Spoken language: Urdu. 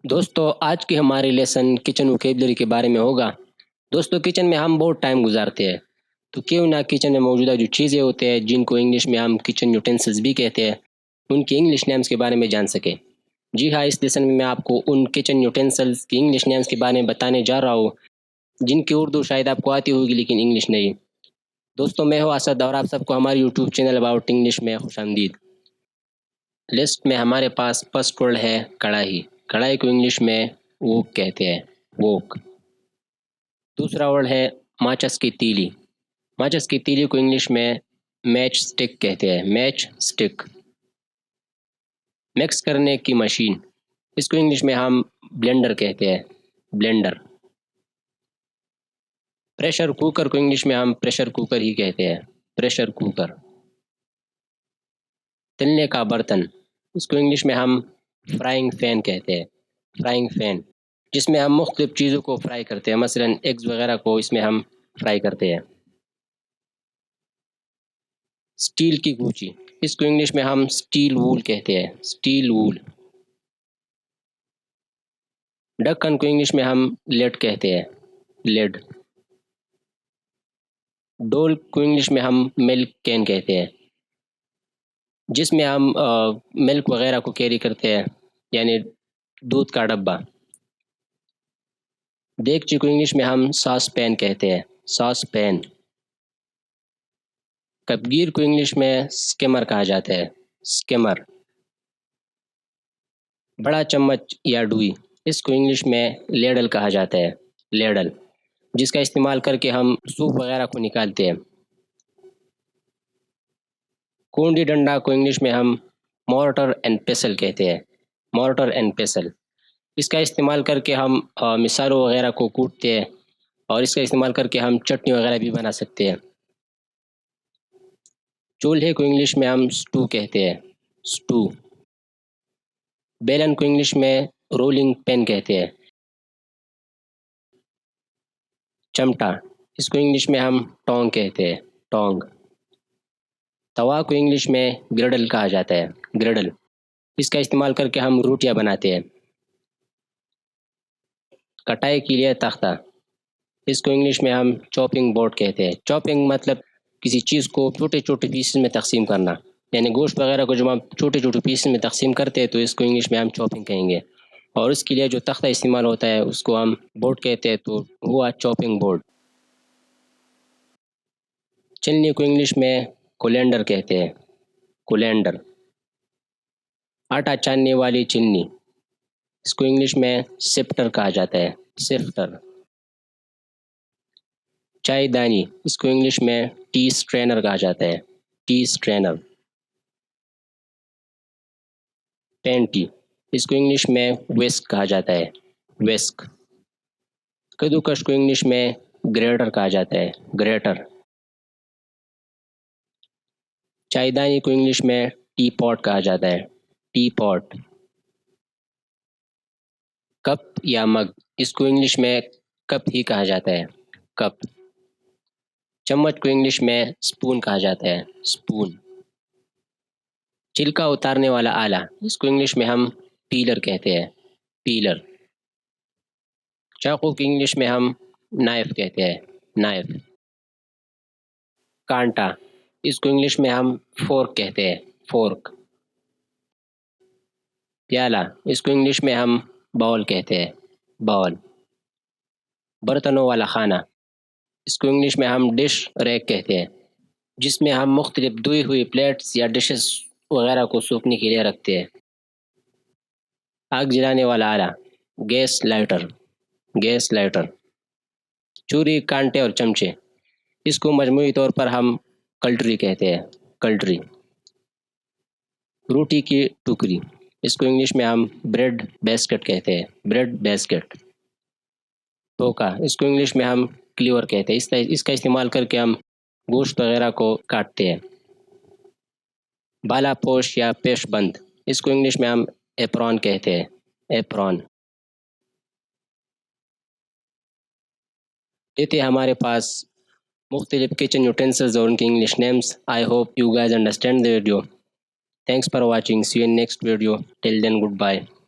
دوستو آج کی ہماری لیسن کچن ووکیبلری کے بارے میں ہوگا۔ دوستو کچن میں ہم بہت ٹائم گزارتے ہیں، تو کیوں نہ کچن میں موجودہ جو چیزیں ہوتے ہیں جن کو انگلش میں ہم کچن یوٹینسلز بھی کہتے ہیں ان کی انگلش نیمز کے بارے میں جان سکیں۔ جی ہاں، اس لیسن میں میں آپ کو ان کچن یوٹینسلز کی انگلش نیمز کے بارے میں بتانے جا رہا ہوں جن کی اردو شاید آپ کو آتی ہوگی لیکن انگلش نہیں۔ دوستو میں ہوں اسد اور آپ سب کو ہمارے یوٹیوب چینل اباؤٹ انگلش میں خوش آمدید۔ لسٹ میں ہمارے پاس فرسٹ ورڈ ہے کڑاہی۔ کڑاہی کو انگلش میں ووک کہتے ہیں، ووک۔ دوسرا ورڈ ہے ماچس کی تیلی۔ ماچس کی تیلی کو انگلش میں میچ سٹک کہتے ہیں، میچ سٹک۔ مکس کرنے کی مشین، اس کو انگلش میں ہم بلینڈر کہتے ہیں، بلینڈر۔ پریشر کوکر کو انگلش میں ہم پریشر کوکر ہی کہتے ہیں، پریشر کوکر۔ تلنے کا برتن، اس کو انگلش میں ہم فرائنگ پین کہتے ہیں، فرائنگ پین، جس میں ہم مختلف چیزوں کو فرائی کرتے ہیں، مثلا ایگز وغیرہ کو اس میں ہم فرائی کرتے ہیں۔ سٹیل کی گوچی، اس کو انگلش میں ہم سٹیل وول کہتے ہیں، سٹیل وول۔ ڈھکن کو انگلش میں ہم لیڈ کہتے ہیں، لیڈ۔ ڈول کو انگلش میں ہم ملک کین کہتے ہیں، جس میں ہم ملک وغیرہ کو کیری کرتے ہیں، یعنی دودھ کا ڈبہ۔ دیگچی کو انگلش میں ہم ساس پین کہتے ہیں، ساس پین۔ کپگیر کو انگلش میں سکیمر کہا جاتا ہے، سکیمر۔ بڑا چمچ یا ڈوئی، اس کو انگلش میں لیڈل کہا جاتا ہے، لیڈل، جس کا استعمال کر کے ہم سوپ وغیرہ کو نکالتے ہیں۔ کونڈی ڈنڈا کو انگلش میں ہم مورٹر اینڈ پیسل کہتے ہیں، مورٹر اینڈ پیسل۔ اس کا استعمال کر کے ہم مسالوں وغیرہ کو کوٹتے ہیں اور اس کا استعمال کر کے ہم چٹنی وغیرہ بھی بنا سکتے ہیں۔ چولہے کو انگلش میں ہم سٹو کہتے ہیں، سٹو۔ بیلن کو انگلش میں رولنگ پین کہتے ہیں۔ چمٹا، اس کو انگلش میں ہم ٹونگ کہتے ہیں، ٹونگ۔ توا کو انگلش میں گرڈل کہا جاتا ہے، گرڈل۔ اس کا استعمال کر کے ہم روٹیاں بناتے ہیں۔ کٹائی کے لیے تختہ، اس کو انگلش میں ہم چاپنگ بورڈ کہتے ہیں۔ چاپنگ مطلب کسی چیز کو چھوٹے چھوٹے پیسز میں تقسیم کرنا، یعنی گوشت وغیرہ کو جب ہم چھوٹے چھوٹے پیسز میں تقسیم کرتے ہیں تو اس کو انگلش میں ہم چاپنگ کہیں گے، اور اس کے لیے جو تختہ استعمال ہوتا ہے اس کو ہم بورڈ کہتے ہیں، تو ہوا چاپنگ بورڈ۔ چلنی کو انگلش میں کولینڈر کہتے ہیں، کولینڈر۔ آٹا چاننے والی چلنی، اس کو انگلش میں سفٹر کہا جاتا ہے، سفٹر۔ چائے دانی، اس کو انگلش میں ٹی سٹرینر کہا جاتا ہے، ٹی سٹرینر۔ پینٹی، اس کو انگلش میں وسک کہا جاتا ہے، وسک۔ کدوکش کو انگلش میں گریٹر کہا جاتا ہے، گریٹر۔ چائے دانی کو انگلش میں ٹی پاٹ کہا جاتا ہے، ٹی پاٹ۔ کپ یا مگ، اس کو انگلش میں کپ ہی کہا جاتا ہے، کپ۔ چمچ کو انگلش میں سپون کہا جاتا ہے، سپون۔ چھلکا اتارنے والا آلہ، اس کو انگلش میں ہم پیلر کہتے ہیں، پیلر۔ چاقو کی انگلش میں ہم نائف کہتے ہیں، نائف۔ کانٹا، اس کو انگلش میں ہم فورک کہتے ہیں، فورک۔ پیالہ، اس کو انگلش میں ہم باول کہتے ہیں، باول۔ برتنوں والا خانہ، اس کو انگلش میں ہم ڈش ریک کہتے ہیں، جس میں ہم مختلف دھوئی ہوئی پلیٹس یا ڈشز وغیرہ کو سوکھنے کے لیے رکھتے ہیں۔ آگ جلانے والا آلہ، گیس لائٹر، گیس لائٹر۔ چوری، کانٹے اور چمچے، اس کو مجموعی طور پر ہم کلٹری کہتے ہیں، کلٹری۔ روٹی کی ٹوکری، اس کو انگلش میں ہم بریڈ بیسکٹ کہتے ہیں، بریڈ بیسکٹ۔ ٹوکا، اس کو انگلش میں ہم کلیور کہتے ہیں، اس کا استعمال کر کے ہم گوشت وغیرہ کو کاٹتے ہیں۔ بالا پوش یا پیش بند، اس کو انگلش میں ہم ایپرون کہتے ہیں، ایپرون۔ یہ تھے ہمارے پاس مختلف کچن یوٹینسلز اور ان کی English names. I hope you guys understand the video. Thanks for watching. See you in next video. Till then, goodbye.